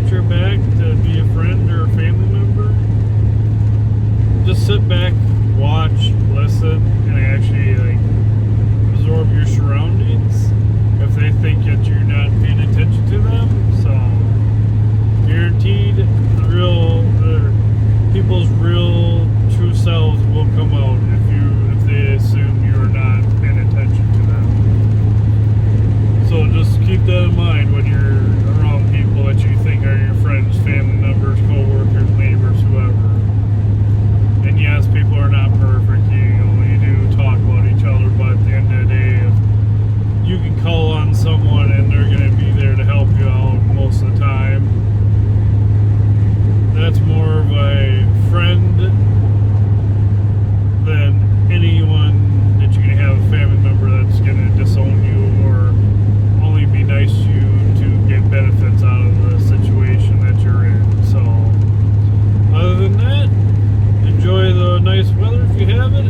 got your back to be a friend or a family member, just sit back, watch, listen, and actually absorb your surroundings if they think that you're not paying attention to them. So guaranteed people's real true selves will come out if they assume you're not paying attention to them. So just keep that in mind when you're around people that you think are your friends, family members, co-workers, neighbors, whoever. And yes, people are not perfect. You do talk about each other, but at the end of the day, if you can call on someone and they're going to be there to help you out most of the time, that's more of a friend than anyone that you're going to have a family member that's going to disown you or only be nice to you to get benefits out of the situation that you're in. So other than that, enjoy the nice weather if you have it,